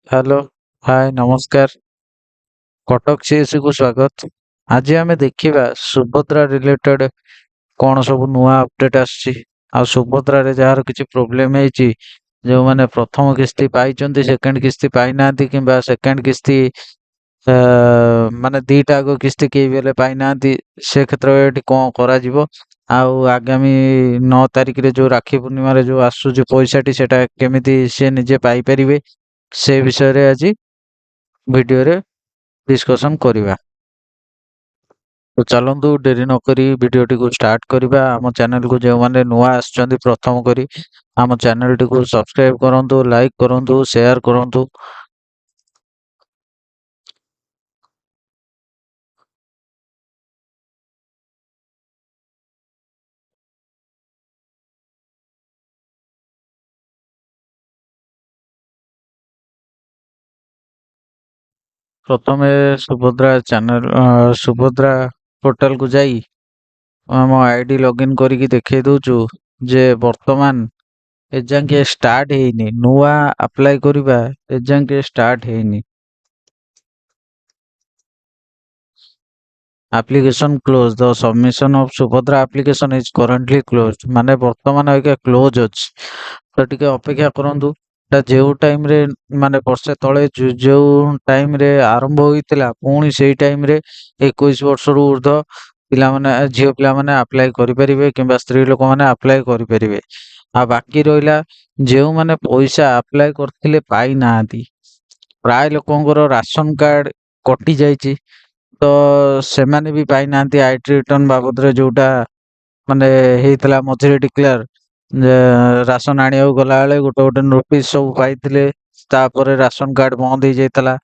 Hello, ହାय ନମସ୍କାର। Cuttack CAC କୁ ସ୍ୱାଗତ। ଆଜି ଆମେ ଦେଖିବା ସୁଭଦ୍ରା ରିଲେଟେଡ କଣ ସବୁ ନୂଆ ଅପଡେଟ ଆସିଛି। ଆଉ ସୁଭଦ୍ରାରେ ଯାହାର କିଛି ପ୍ରୋବ୍ଲେମ ହେଇଛି, ଯେଉଁମାନେ ପ୍ରଥମ କିସ୍ତି ପାଇଛନ୍ତି ସେକେଣ୍ଡ କିସ୍ତି ପାଇନାହାନ୍ତି କିମ୍ବା ସେକେଣ୍ଡ କିସ୍ତି ଆ, ମାନେ ଦିଟା ଆଗ କିସ୍ତି କେହି ବି ହେଲେ ପାଇନାହାନ୍ତି, ସେ କ୍ଷେତ୍ରରେ ଏଠି କଣ କରାଯିବ। ଆଉ ଆଗାମୀ 9 ତାରିଖରେ ଯୋଉ ରାକ୍ଷୀ ପୂର୍ଣ୍ଣିମାରେ ଯୋଉ ଆସୁଛି ପଇସାଟି, ସେଟା କେମିତି ସେ ନିଜେ ପାଇପାରିବେ, ସେ ବିଷୟରେ ଆଜି ଭିଡିଓରେ ଡିସ୍କସନ କରିବା। ତ ଚାଲନ୍ତୁ ଡେରି ନକରି ଭିଡିଓଟିକୁ ଷ୍ଟାର୍ଟ କରିବା। ଆମ ଚ୍ୟାନେଲକୁ ଯେଉଁମାନେ ନୂଆ ଆସିଛନ୍ତି ପ୍ରଥମ କରି, ଆମ ଚ୍ୟାନେଲଟିକୁ ସବସ୍କ୍ରାଇବ କରନ୍ତୁ, ଲାଇକ୍ କରନ୍ତୁ, ସେୟାର କରନ୍ତୁ। ପ୍ରଥମେ ସୁଭଦ୍ରା ପୋର୍ଟାଲକୁ ଯାଇ ଆମ ଆଇଡି ଲଗଇନ କରିକି ଦେଖେଇ ଦଉଛୁ ଯେ ବର୍ତ୍ତମାନ ଏଯାଙ୍କେ ଷ୍ଟାର୍ଟ ହେଇନି, ନୂଆ ଆପ୍ଲାଏ କରିବା ଏଯାଙ୍କେ ଷ୍ଟାର୍ଟ ହେଇନି। application closed, the submission of Subhadra application is currently closed, ମାନେ ବର୍ତ୍ତମାନ ଅଇକା କ୍ଲୋଜ ଅଛି। ତ ଟିକେ ଅପେକ୍ଷା କରନ୍ତୁ। ଟା ଯେଉଁ ଟାଇମରେ ମାନେ ବର୍ଷେ ତଳେ ଯେଉଁ ଟାଇମରେ ଆରମ୍ଭ ହୋଇଥିଲା, ପୁଣି ସେଇ ଟାଇମରେ 21 ବର୍ଷରୁ ଉର୍ଦ୍ଧ୍ୱ ପିଲାମାନେ, ଝିଅ ପିଲାମାନେ ଆପ୍ଲାଏ କରିପାରିବେ କିମ୍ବା ସ୍ତ୍ରୀ ଲୋକମାନେ ଆପ୍ଲାଏ କରିପାରିବେ। ଆଉ ବାକି ରହିଲା ଯେଉଁମାନେ ପଇସା ଆପ୍ଲାଏ କରିଥିଲେ ପାଇନାହାନ୍ତି, ପ୍ରାୟ ଲୋକଙ୍କର ରାସନ କାର୍ଡ କଟି ଯାଇଛି। ତ ସେମାନେ ବି ପାଇନାହାନ୍ତି ଆଇଟି ରିଟର୍ନ ବାବଦରେ, ଯୋଉଟା ମାନେ ହେଇଥିଲା ମଝିରେ ଡିକ୍ଲେୟାର ଯେ ରାସନ ଆଣିବାକୁ ଗଲାବେଳେ ଗୋଟେ ଗୋଟେ ନୋଟିସ ସବୁ ପାଇଥିଲେ। ତାପରେ ରାସନ କାର୍ଡ ବନ୍ଦ ହେଇଯାଇଥିଲା।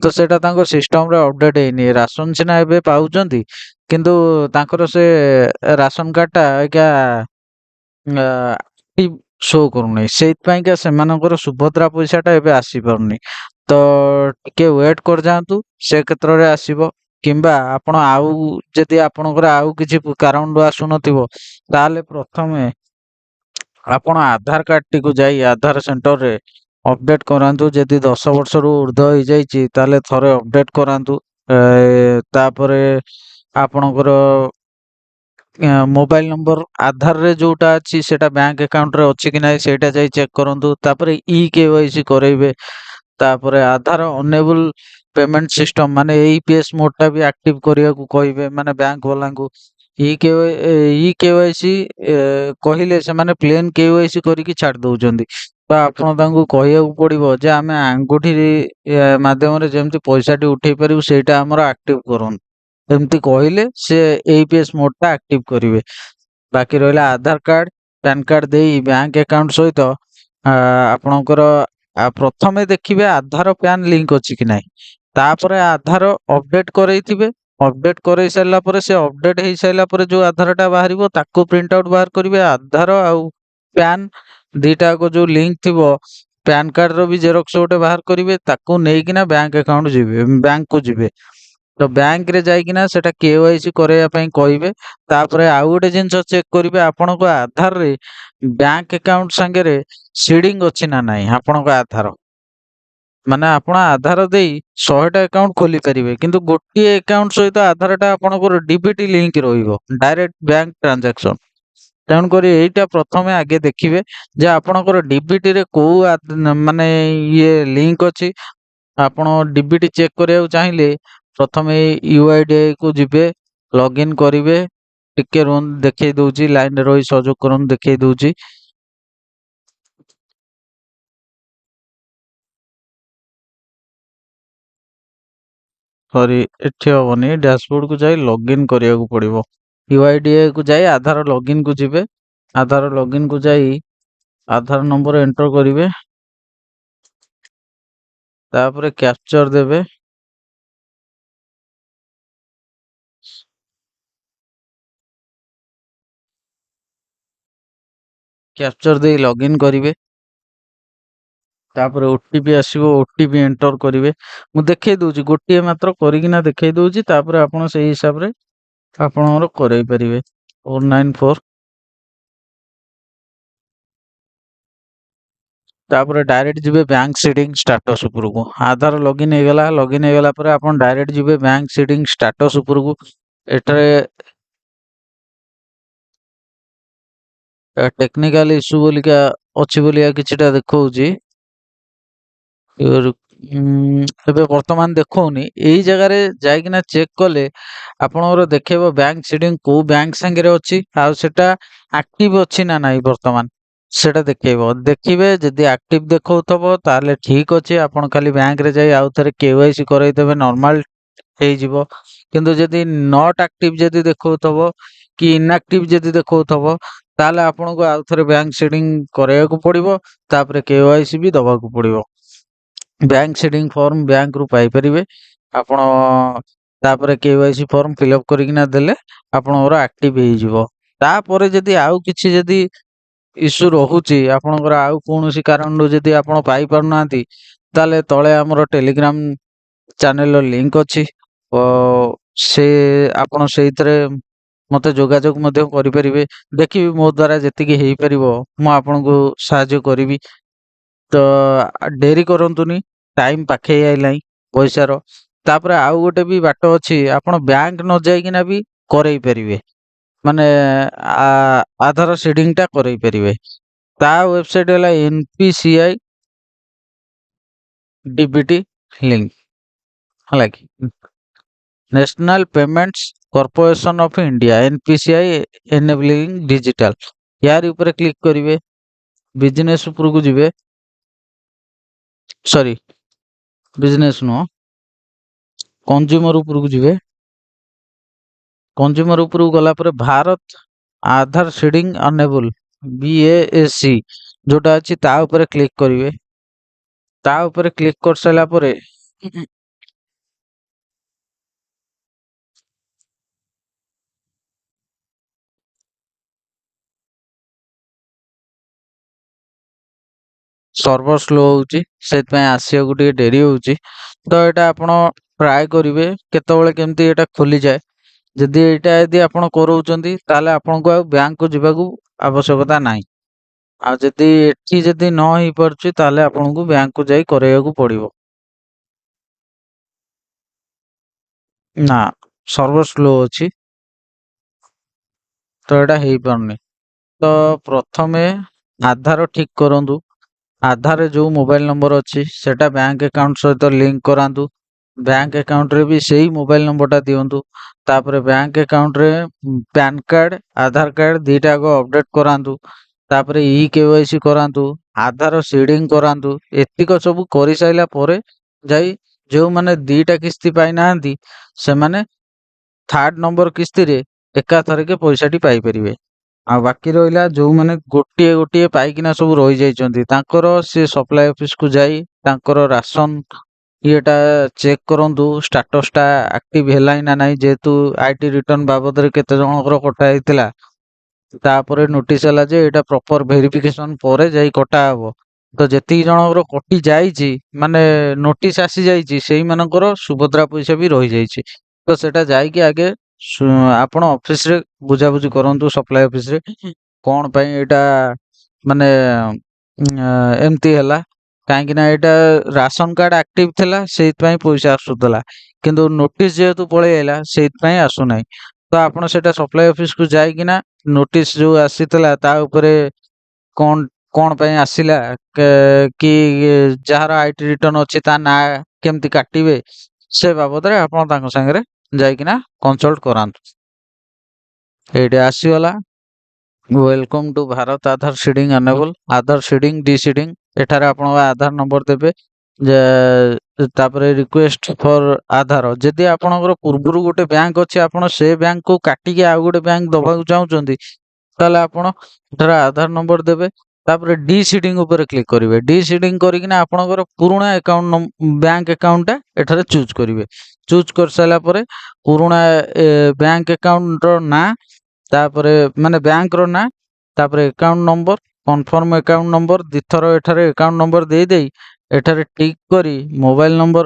ତ ସେଟା ତାଙ୍କ ସିଷ୍ଟମରେ ଅପଡେଟ ହେଇନି। ରାସନ ସିନା ଏବେ ପାଉଛନ୍ତି, କିନ୍ତୁ ତାଙ୍କର ସେ ରାସନ କାର୍ଡ ଟା ଆଜ୍ଞା ଶୋ କରୁନାହିଁ। ସେଇଥିପାଇଁକା ସେମାନଙ୍କର ସୁଭଦ୍ରା ପଇସା ଟା ଏବେ ଆସିପାରୁନି। ତ ଟିକେ ୱେଟ କରିଯାଆନ୍ତୁ, ସେ କ୍ଷେତ୍ରରେ ଆସିବ। କିମ୍ବା ଆପଣ ଆଉ ଯଦି ଆପଣଙ୍କର ଆଉ କିଛି କାରଣରୁ ଆସୁନଥିବ, ତାହେଲେ ପ୍ରଥମେ ଆପଣ ଆଧାର କାର୍ଡଟିକୁ ଯାଇ ଆଧାର ସେଣ୍ଟରରେ ଅପଡେଟ କରାନ୍ତୁ। ଯଦି 10 ବର୍ଷରୁ ଉର୍ଦ୍ଧ୍ୱ ହେଇଯାଇଛି, ତାହେଲେ ଥରେ ଅପଡେଟ କରାନ୍ତୁ। ତାପରେ ଆପଣଙ୍କର ମୋବାଇଲ ନମ୍ବର ଆଧାରରେ ଯୋଉଟା ଅଛି ସେଟା ବ୍ୟାଙ୍କ ଆକାଉଣ୍ଟରେ ଅଛି କି ନାହିଁ ସେଇଟା ଯାଇ ଚେକ୍ କରନ୍ତୁ। ତାପରେ କେୱାଇସି କରେଇବେ। ତାପରେ ଆଧାର ଅନେବୁଲ ପେମେଣ୍ଟ ସିଷ୍ଟମ ମାନେ ଏଇପିଏସ୍ ମୋଡ ଟା ବି ଆକ୍ଟିଭ କରିବାକୁ କହିବେ, ମାନେ ବ୍ୟାଙ୍କ ବାଲାଙ୍କୁ। କେୱାଇସି କହିଲେ ସେମାନେ ପ୍ଲେନ କେୱାଇସି କରିକି ଛାଡି ଦଉଛନ୍ତି। ତ ଆପଣ ତାଙ୍କୁ କହିବାକୁ ପଡିବ ଯେ ଆମେ ଆଙ୍ଗୁଠି ମାଧ୍ୟମରେ ଯେମିତି ପଇସାଟି ଉଠେଇ ପାରିବୁ, ସେଇଟା ଆମର ଆକ୍ଟିଭ କରନ୍ତୁ। ଏମିତି କହିଲେ ସେ ଏଇପିଏସ୍ ମୋଡ ଟା ଆକ୍ଟିଭ କରିବେ। ବାକି ରହିଲା ଆଧାର କାର୍ଡ, ପ୍ୟାନ କାର୍ଡ ଦେଇ ବ୍ୟାଙ୍କ ଆକାଉଣ୍ଟ ସହିତ ଆପଣଙ୍କର ପ୍ରଥମେ ଦେଖିବେ ଆଧାର ପ୍ୟାନ ଲିଙ୍କ ଅଛି କି ନାହିଁ। ତାପରେ ଆଧାର ଅପଡେଟ କରେଇଥିବେ। ଅପଡେଟ କରେଇ ସାରିଲା ପରେ, ସେ ଅପଡେଟ ହେଇ ସାରିଲା ପରେ ଯୋଉ ଆଧାରଟା ବାହାରିବ ତାକୁ ପ୍ରିଣ୍ଟ ଆଉଟ ବାହାର କରିବେ। ଆଧାର ଆଉ ପ୍ୟାନ ଦିଟାକ ଯୋଉ ଲିଙ୍କ ଥିବ, ପ୍ୟାନ କାର୍ଡ ର ବି ଜେରକ୍ସ ଗୋଟେ ବାହାର କରିବେ। ତାକୁ ନେଇକିନା ବ୍ୟାଙ୍କ ଆକାଉଣ୍ଟ ଯିବେ, ବ୍ୟାଙ୍କକୁ ଯିବେ। ତ ବ୍ୟାଙ୍କରେ ଯାଇକିନା ସେଟା କେୱାଇସି କରେଇବା ପାଇଁ କହିବେ। ତାପରେ ଆଉ ଗୋଟେ ଜିନିଷ ଚେକ୍ କରିବେ, ଆପଣଙ୍କ ଆଧାରରେ ବ୍ୟାଙ୍କ ଆକାଉଣ୍ଟ ସାଙ୍ଗରେ ସିଡିଙ୍ଗ ଅଛି ନା ନାହିଁ। ଆପଣଙ୍କ ଆଧାର ମାନେ ଆପଣ ଆଧାର ଦେଇ 100ଟା ଆକାଉଣ୍ଟ ଖୋଲି ପାରିବେ, କିନ୍ତୁ ଗୋଟିଏ ଆକାଉଣ୍ଟ ସହିତ ଆଧାରଟା ଆପଣଙ୍କର ଡିବିଟି ଲିଙ୍କ ରହିବ, ଡାଇରେକ୍ଟ ବ୍ୟାଙ୍କ ଟ୍ରାଞ୍ଜାକ୍ସନ। ତେଣୁକରି ଏଇଟା ପ୍ରଥମେ ଆଗେ ଦେଖିବେ ଯେ ଆପଣଙ୍କର ଡିବିଟି ରେ କୋଉ ମାନେ ଇଏ ଲିଙ୍କ ଅଛି। ଆପଣ ଡିବିଟି ଚେକ୍ କରିବାକୁ ଚାହିଁଲେ ପ୍ରଥମେ ୟୁଆଇଡିଆଇ କୁ ଯିବେ, ଲଗଇନ କରିବେ। ଟିକେ ରୁହନ୍ତୁ, ଦେଖେଇ ଦଉଛି, ଲାଇନରେ ରହି ସହଯୋଗ କରନ୍ତୁ, ଦେଖେଇ ଦଉଛି। ସରି, ଏଠି ହବନି। ଡ୍ୟାସବୋର୍ଡ କୁ ଯାଇ ଲଗଇନ କରିବାକୁ ପଡିବ। ୟୁଆଇଡିଆଇ କୁ ଯାଇ ଆଧାର ଲଗଇନ କୁ ଯିବେ। ଆଧାର ଲଗଇନ କୁ ଯାଇ ଆଧାର ନମ୍ବର ଏଣ୍ଟର କରିବେ। ତାପରେ କ୍ୟାପଚର ଦେବେ। କ୍ୟାପଚର ଦେଇ ଲଗଇନ କରିବେ। ତାପରେ ଓଟିପି ଆସିବ, ଓଟିପି ଏଣ୍ଟର କରିବେ। ମୁଁ ଦେଖେଇ ଦଉଛି, ଗୋଟିଏ ମାତ୍ର କରିକିନା ଦେଖେଇ ଦଉଛି। ତାପରେ ଆପଣ ସେଇ ହିସାବରେ ଆପଣଙ୍କର କରେଇ ପାରିବେ। 494 ତାପରେ ଡାଇରେକ୍ଟ ଯିବେ ବ୍ୟାଙ୍କ ସିଟିଂ ଷ୍ଟାଟସ ଉପରକୁ। ଆଧାର ଲଗଇନ ହେଇଗଲା ପରେ ଆପଣ ଡାଇରେକ୍ଟ ଯିବେ ବ୍ୟାଙ୍କ ସିଟିଂ ଷ୍ଟାଟସ ଉପରକୁ। ଏଠାରେ ଟେକ୍ନିକାଲ ଇସ୍ୟୁ ବୋଲିକା ଅଛି ବୋଲିକା କିଛିଟା ଦେଖଉଛି। ଏବେ ବର୍ତ୍ତମାନ ଦେଖଉନି। ଏଇ ଜାଗାରେ ଯାଇକିନା ଚେକ୍ କଲେ ଆପଣଙ୍କର ଦେଖେଇବ ବ୍ୟାଙ୍କ ସିଟିଂ କୋଉ ବ୍ୟାଙ୍କ ସାଙ୍ଗରେ ଅଛି, ଆଉ ସେଟା ଆକ୍ଟିଭ ଅଛି ନା ନାହିଁ ବର୍ତ୍ତମାନ ସେଟା ଦେଖେଇବ। ଦେଖିବେ ଯଦି ଆକ୍ଟିଭ ଦେଖଉଥିବ ତାହେଲେ ଠିକ ଅଛି, ଆପଣ ଖାଲି ବ୍ୟାଙ୍କରେ ଯାଇ ଆଉ ଥରେ କେୱାଇସି କରେଇଦେବେ, ନର୍ମାଲ ହେଇଯିବ। କିନ୍ତୁ ଯଦି ନଟ୍ ଆକ୍ଟିଭ ଯଦି ଦେଖଉଥିବ କି ଇନଆକ୍ଟିଭ ଯଦି ଦେଖଉଥିବ ତାହେଲେ ଆପଣଙ୍କୁ ଆଉ ଥରେ ବ୍ୟାଙ୍କ ସିଟିଂ କରେଇବାକୁ ପଡିବ, ତାପରେ କେୱାଇସି ବି ଦବାକୁ ପଡିବ। ବ୍ୟାଙ୍କ ସିଟିଂ ଫର୍ମ ବ୍ୟାଙ୍କରୁ ପାଇପାରିବେ ଆପଣ। ତାପରେ କେୱାଇସି ଫର୍ମ ଫିଲଅପ କରିକିନା ଦେଲେ ଆପଣଙ୍କର ଆକ୍ଟିଭ ହେଇଯିବ। ତାପରେ ଯଦି ଆଉ କିଛି ଯଦି ଇସ୍ୟୁ ରହୁଛି ଆପଣଙ୍କର, ଆଉ କୌଣସି କାରଣରୁ ଯଦି ଆପଣ ପାଇପାରୁନାହାନ୍ତି, ତାହେଲେ ତଳେ ଆମର ଟେଲିଗ୍ରାମ ଚ୍ୟାନେଲର ଲିଙ୍କ ଅଛି। ଅ, ସେ ଆପଣ ସେଇଥିରେ ମତେ ଯୋଗାଯୋଗ ମଧ୍ୟ କରିପାରିବେ। ଦେଖିବି ମୋ ଦ୍ଵାରା ଯେତିକି ହେଇପାରିବ ମୁଁ ଆପଣଙ୍କୁ ସାହାଯ୍ୟ କରିବି। ତ ଡେରି କରନ୍ତୁନି, ଟାଇମ ପାଖେଇ ଆଇଲାଣି ପଇସାର। ତାପରେ ଆଉ ଗୋଟେ ବି ବାଟ ଅଛି, ଆପଣ ବ୍ୟାଙ୍କ ନ ଯାଇକିନା ବି କରେଇ ପାରିବେ, ମାନେ ଆଧାର ସିଡିଂ ଟା କରେଇ ପାରିବେ। ତା ୱେବସାଇଟ ହେଲା NPCI DBT ଲିଙ୍କ, ହେଲା କି national payments corporation of India, NPCI enabling digital. ୟାରି ଉପରେ କ୍ଲିକ କରିବେ। ବିଜନେସ ଉପରକୁ ଯିବେ, ସରି ବିଜନେସ ନୁହଁ, କନଜ୍ୟୁମର ଉପରକୁ ଯିବେ। କନଜ୍ୟୁମର ଉପରକୁ ଗଲା ପରେ Bharat Aadhaar seeding enable BASC ଯୋଉଟା ଅଛି ତା ଉପରେ କ୍ଲିକ କରିବେ। ତା ଉପରେ କ୍ଲିକ କରିସାରିଲା ପରେ ସର୍ଭର ସ୍ଲୋ ହଉଛି, ସେଥିପାଇଁ ଆସିବାକୁ ଟିକେ ଡେରି ହଉଛି। ତ ଏଇଟା ଆପଣ ଟ୍ରାଏ କରିବେ କେତେବେଳେ କେମିତି ଏଇଟା ଖୋଲିଯାଏ। ଯଦି ଆପଣ କରଉଛନ୍ତି ତାହେଲେ ଆପଣଙ୍କୁ ଆଉ ବ୍ୟାଙ୍କକୁ ଯିବାକୁ ଆବଶ୍ୟକତା ନାହିଁ। ଆଉ ଯଦି ଏଠି ଯଦି ନ ହେଇପାରୁଛି ତାହେଲେ ଆପଣଙ୍କୁ ବ୍ୟାଙ୍କକୁ ଯାଇ କରେଇବାକୁ ପଡିବ। ନା, ସର୍ଭର ସ୍ଲୋ ଅଛି, ତ ଏଇଟା ହେଇପାରୁନି। ତ ପ୍ରଥମେ ଆଧାର ଠିକ କରନ୍ତୁ। ଆଧାରରେ ଯୋଉ ମୋବାଇଲ ନମ୍ବର ଅଛି ସେଟା ବ୍ୟାଙ୍କ ଆକାଉଣ୍ଟ ସହିତ ଲିଙ୍କ କରାନ୍ତୁ। ବ୍ୟାଙ୍କ ଆକାଉଣ୍ଟରେ ବି ସେଇ ମୋବାଇଲ ନମ୍ବରଟା ଦିଅନ୍ତୁ। ତାପରେ ବ୍ୟାଙ୍କ ଆକାଉଣ୍ଟରେ ପ୍ୟାନ କାର୍ଡ, ଆଧାର କାର୍ଡ ଦିଟା ଯାକ ଅପଡେଟ କରାନ୍ତୁ। ତାପରେ KYC କରାନ୍ତୁ, ଆଧାର ସିଡିଂ କରାନ୍ତୁ। ଏତିକ ସବୁ କରିସାରିଲା ପରେ ଯାଇ ଯୋଉମାନେ ଦିଟା କିସ୍ତି ପାଇନାହାନ୍ତି ସେମାନେ ଥାର୍ଡ ନମ୍ବର କିସ୍ତିରେ ଏକାଥରକେ ପଇସାଟି ପାଇପାରିବେ। ଆଉ ବାକି ରହିଲା ଯୋଉମାନେ ଗୋଟିଏ ଗୋଟିଏ ପାଇକିନା ସବୁ ରହିଯାଇଛନ୍ତି, ତାଙ୍କର ସେ ସପ୍ଲାଇ ଅଫିସକୁ ଯାଇ ତାଙ୍କର ରାସନ ଇଏଟା ଚେକ୍ କରନ୍ତୁ, ଷ୍ଟାଟସ ଟା ଆକ୍ଟିଭ ହେଲାଣି ନା ନାହିଁ। ଯେହେତୁ IT ରିଟର୍ନ ବାବଦରେ କେତେ ଜଣଙ୍କର କଟା ହେଇଥିଲା, ତାପରେ ନୋଟିସ ହେଲା ଯେ ଏଇଟା ପ୍ରପର ଭେରିଫିକେସନ ପରେ ଯାଇ କଟା ହବ। ତ ଯେତିକି ଜଣଙ୍କର କଟି ଯାଇଛି, ମାନେ ନୋଟିସ ଆସି ଯାଇଛି, ସେଇମାନଙ୍କର ସୁଭଦ୍ରା ପଇସା ବି ରହିଯାଇଛି। ତ ସେଟା ଯାଇକି ଆଗେ ଆପଣ ଅଫିସରେ ବୁଝାବୁଝି କରନ୍ତୁ, ସପ୍ଲାଇ ଅଫିସରେ କଣ ପାଇଁ ଏଇଟା ମାନେ ଏମିତି ହେଲା। କାହିଁକି ନା ଏଇଟା ରାସନ କାର୍ଡ ଆକ୍ଟିଭ ଥିଲା ସେଇଥିପାଇଁ ପଇସା ଆସୁଥିଲା, କିନ୍ତୁ ନୋଟିସ ଯେହେତୁ ପଳେଇ ଆଇଲା ସେଇଥିପାଇଁ ଆସୁନାହିଁ। ତ ଆପଣ ସେଟା ସପ୍ଲାଇ ଅଫିସକୁ ଯାଇକିନା ନୋଟିସ ଯୋଉ ଆସିଥିଲା ତା ଉପରେ କଣ କଣ ପାଇଁ ଆସିଲା, କି ଯାହାର IT ରିଟର୍ନ ଅଛି ତା ନାଁ କେମିତି କାଟିବେ, ସେ ବାବଦରେ ଆପଣ ତାଙ୍କ ସାଙ୍ଗରେ ଯାଇକିନା କନସଲ୍ଟ କରାନ୍ତୁ। ଏଇଟା ଆସିଗଲା। Welcome to Bharat Aadhaar seeding enable Aadhaar seeding deseeding. ଏଠାରେ ଆପଣଙ୍କ ଆଧାର ନମ୍ବର ଦେବେ। ଯେ ତାପରେ ରିକ୍ୱେଷ୍ଟ ଫର ଆଧାର, ଯଦି ଆପଣଙ୍କର ପୂର୍ବରୁ ଗୋଟେ ବ୍ୟାଙ୍କ ଅଛି, ଆପଣ ସେ ବ୍ୟାଙ୍କକୁ କାଟିକି ଆଉ ଗୋଟେ ବ୍ୟାଙ୍କ ଦବାକୁ ଚାହୁଁଛନ୍ତି, ତାହେଲେ ଆପଣ ଏଠାରେ ଆଧାର ନମ୍ବର ଦେବେ। ତାପରେ ଡିସିଡିଂ ଉପରେ କ୍ଲିକ କରିବେ। ଡିସିଡିଂ କରିକିନା ଆପଣଙ୍କର ପୁରୁଣା ଆକାଉଣ୍ଟ ବ୍ୟାଙ୍କ ଆକାଉଣ୍ଟଟା ଏଠାରେ ଚୁଜ କରିବେ। ଚୁଜ କରିସାରିଲା ପରେ ପୁରୁଣା ବ୍ୟାଙ୍କ ଆକାଉଣ୍ଟର ନାଁ, ତାପରେ ମାନେ ବ୍ୟାଙ୍କର ନାଁ, ତାପରେ account number, confirm account number ଦିଥର ଏଠାରେ ଆକାଉଣ୍ଟ ନମ୍ବର ଦେଇ ଏଠାରେ ଟିକ୍ କରି ମୋବାଇଲ ନମ୍ବର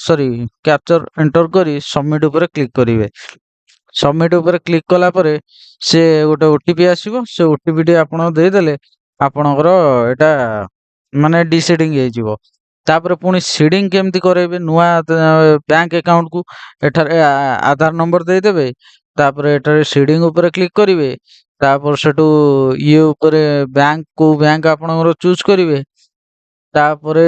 ସରି କ୍ୟାପଚର ଏଣ୍ଟର କରି ସବମିଟ ଉପରେ କ୍ଲିକ କରିବେ। ସବମିଟ ଉପରେ କ୍ଲିକ କଲା ପରେ ସେ ଗୋଟେ OTP ଆସିବ। ସେ OTP ଟି ଆପଣ ଦେଇଦେଲେ ଆପଣଙ୍କର ଏଇଟା ମାନେ ଡିସିଡିଂ ହେଇଯିବ। ତାପରେ ପୁଣି ସିଡିଂ କେମିତି କରେଇବେ ନୂଆ ବ୍ୟାଙ୍କ ଆକାଉଣ୍ଟକୁ? ଏଠାରେ ଆଧାର ନମ୍ବର ଦେଇଦେବେ। ତାପରେ ଏଠାରେ ସିଡିଂ ଉପରେ କ୍ଲିକ୍ କରିବେ। ତାପରେ ସେଠୁ ଇଏ ଉପରେ କୋଉ ବ୍ୟାଙ୍କ ଆପଣଙ୍କର ଚୁଜ୍ କରିବେ। ତାପରେ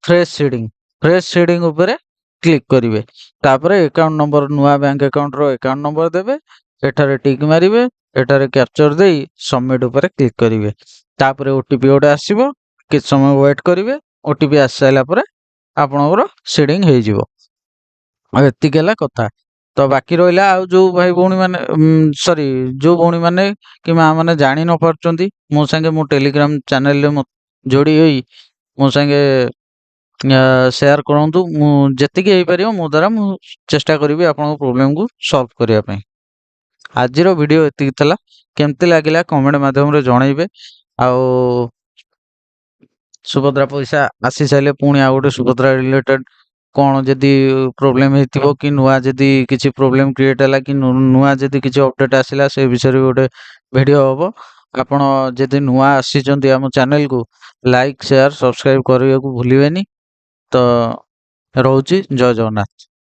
ଫ୍ରେଶ ସିଡିଂ ଉପରେ କ୍ଲିକ୍ କରିବେ। ତାପରେ ଆକାଉଣ୍ଟ ନମ୍ବର ନୂଆ ବ୍ୟାଙ୍କ ଆକାଉଣ୍ଟର ଆକାଉଣ୍ଟ ନମ୍ବର ଦେବେ। ଏଠାରେ ଟିକ୍ ମାରିବେ। ଏଠାରେ କ୍ୟାପଚର ଦେଇ ସବମିଟ୍ ଉପରେ କ୍ଲିକ୍ କରିବେ। ତାପରେ ଓଟିପି ଗୋଟେ ଆସିବ। କିଛି ସମୟ ୱେଟ୍ କରିବେ। ଓଟିପି ଆସି ସାରିଲା ପରେ ଆପଣଙ୍କର ସିଡିଂ ହେଇଯିବ। ଆଉ ଏତିକି ହେଲା କଥା। ତ ବାକି ରହିଲା ଆଉ ଯୋଉ ଭାଇ ଭଉଣୀ ମାନେ ସରି ଯୋଉ ଭଉଣୀ ମାନେ କି ମା ମାନେ ଜାଣି ନ ପାରୁଛନ୍ତି ମୋ ସାଙ୍ଗେ ମୋ ଟେଲିଗ୍ରାମ ଚ୍ୟାନେଲରେ ଯୋଡ଼ି ହୋଇ ମୋ ସାଙ୍ଗେ ସେୟାର କରନ୍ତୁ। ମୁଁ ଯେତିକି ହେଇପାରିବ ମୋ ଦ୍ୱାରା ମୁଁ ଚେଷ୍ଟା କରିବି ଆପଣଙ୍କ ପ୍ରୋବ୍ଲେମକୁ ସଲ୍ଭ କରିବା ପାଇଁ। ଆଜିର ଭିଡ଼ିଓ ଏତିକି ଥିଲା। କେମିତି ଲାଗିଲା କମେଣ୍ଟ ମାଧ୍ୟମରେ ଜଣେଇବେ। ଆଉ ସୁଭଦ୍ରା ପଇସା ଆସି ସାରିଲେ ପୁଣି ଆଉ ଗୋଟେ ସୁଭଦ୍ରା ରିଲେଟେଡ୍ କ'ଣ ଯଦି ପ୍ରୋବ୍ଲେମ୍ ହେଇଥିବ କି ନୂଆ ଯଦି କିଛି ପ୍ରୋବ୍ଲେମ୍ କ୍ରିଏଟ୍ ହେଲା କି ନୂଆ ଯଦି କିଛି ଅପଡେଟ୍ ଆସିଲା ସେ ବିଷୟରେ ଗୋଟେ ଭିଡ଼ିଓ ହବ। ଆପଣ ଯଦି ନୂଆ ଆସିଛନ୍ତି ଆମ ଚ୍ୟାନେଲକୁ ଲାଇକ୍ ସେୟାର ସବସ୍କ୍ରାଇବ କରିବାକୁ ଭୁଲିବେନି। ତ ରହୁଛି। ଜୟ ଜଗନ୍ନାଥ।